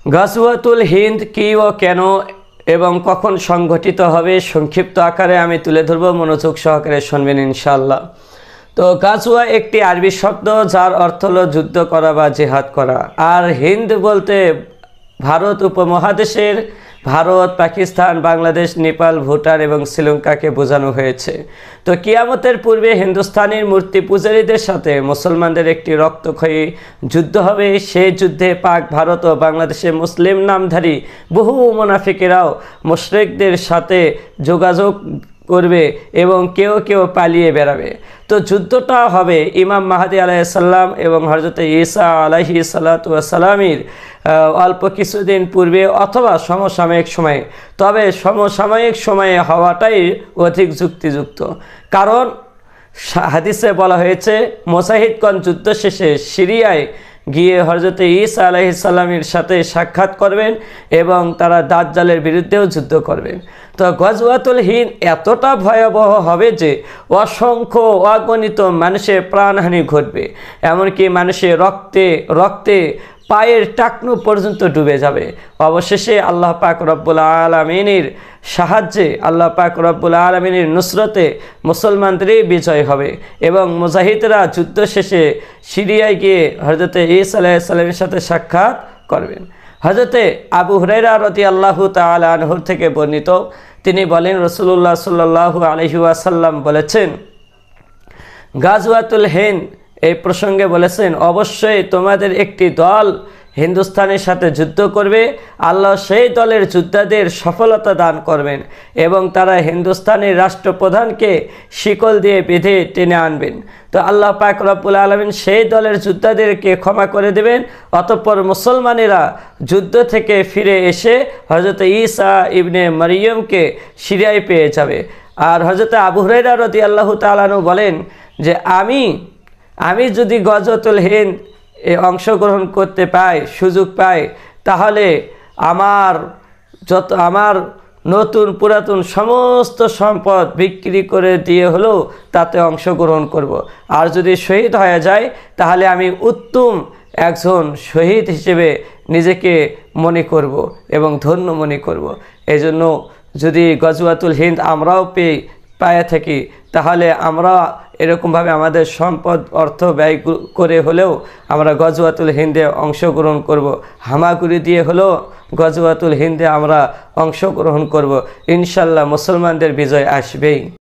গাজওয়াতুল হিন্দ কি ও কেন এবং কখন সংঘটিত হবে সংক্ষিপ্ত আকারে আমি তুলে ধরব, মনোযোগ সহকারে শুনবেন ইনশাআল্লাহ। তো গাজওয়া একটি আরবি শব্দ যার অর্থ হলো যুদ্ধ করা বা জিহাদ করা। আর হিন্দ বলতে ভারত উপমহাদেশের ভারত, পাকিস্তান, বাংলাদেশ, নেপাল, ভুটান এবং শ্রীলঙ্কাকে বোঝানো হয়েছে। তো কিয়ামতের পূর্বে হিন্দুস্তানের মূর্তি পূজারীদের সাথে মুসলমানদের একটি রক্তক্ষয়ী যুদ্ধ হবে। সেই যুদ্ধে পাক, ভারত ও বাংলাদেশের মুসলিম নামধারী বহু মুনাফিকেরাও মুশরিকদের সাথে যোগাযোগ করবে এবং কেউ কেউ পালিয়ে বেড়াবে। তো যুদ্ধটা হবে ইমাম মাহদী আলাইহিসসালাম এবং হযরত ঈসা আলাইহিসসালামের অল্প কিছুদিন পূর্বে অথবা সমসাময়িক সময়ে। তবে সমসাময়িক সময়ে হওয়াটাই অধিক যুক্তিযুক্ত, কারণ হাদিসে বলা হয়েছে মুজাহিদগণ যুদ্ধ শেষে সিরিয়ায় গিয়ে হযরত ঈসা আলাইহিসসালামের সাথে সাক্ষাৎ করবেন এবং তারা দাজ্জালের বিরুদ্ধেও যুদ্ধ করবেন। তো গাজওয়াতুল হিন্দ এতটা ভয়াবহ হবে যে অসংখ্য অগণিত মানুষের প্রাণহানি ঘটবে, এমনকি মানুষের রক্তে রক্তে পায়ের টাকনু পর্যন্ত ডুবে যাবে। অবশেষে আল্লাহ পাক রব্বুল আলামিনের সাহায্যে, আল্লাহ পাক রব্বুল আলামিনের নুসরতে মুসলমানদেরই বিজয় হবে এবং মুজাহিদরা যুদ্ধ শেষে সিরিয়ায় গিয়ে হযরত ঈসা আলাইহিস সালামের সাথে সাক্ষাৎ করবেন। হযরতে আবু হুরায়রা রাদিয়াল্লাহু তাআলা আনহু থেকে বর্ণিত, তিনি বলেন রাসূলুল্লাহ সাল্লাল্লাহু আলাইহি ওয়াসাল্লাম বলেছেন, গাজওয়াতুল হিন্দ এই প্রসঙ্গে বলেছেন, অবশ্যই তোমাদের একটি দল হিন্দুস্তানের সাথে যুদ্ধ করবে। আল্লাহ সেই দলের যোদ্ধাদের সফলতা দান করবেন এবং তারা হিন্দুস্তানের রাষ্ট্রপ্রধানকে শিকল দিয়ে বেঁধে টেনে আনবেন। তো আল্লাহ পাক রব্বুল আলামিন সেই দলের যোদ্ধাদেরকে ক্ষমা করে দেবেন। অতঃপর মুসলমানেরা যুদ্ধ থেকে ফিরে এসে হযরত ঈসা ইবনে মারিয়মকে সিরিয়ায় পেয়ে যাবে। আর হযরত আবু হুরায়রা রাদিয়াল্লাহু তাআলা আনহু বলেন যে আমি যদি গাজওয়াতুল হিন্দ অংশগ্রহণ করতে পাই, সুযোগ পাই, তাহলে আমার নতুন পুরাতন সমস্ত সম্পদ বিক্রি করে দিয়ে হলেও তাতে অংশগ্রহণ করব। আর যদি শহীদ হয়ে যায় তাহলে আমি উত্তম একজন শহীদ হিসেবে নিজেকে মনে করব এবং ধন্য মনে করব। এই জন্য যদি গাজওয়াতুল হিন্দ আমরাও পায়ে থাকি তাহলে আমরা এরকমভাবে আমাদের সম্পদ অর্থ ব্যয় করে হলেও আমরা গাজওয়াতুল হিন্দে অংশগ্রহণ করব। হামাগুড়ি দিয়ে হলেও গাজওয়াতুল হিন্দে আমরা অংশগ্রহণ করব। ইনশাল্লাহ মুসলমানদের বিজয় আসবেই।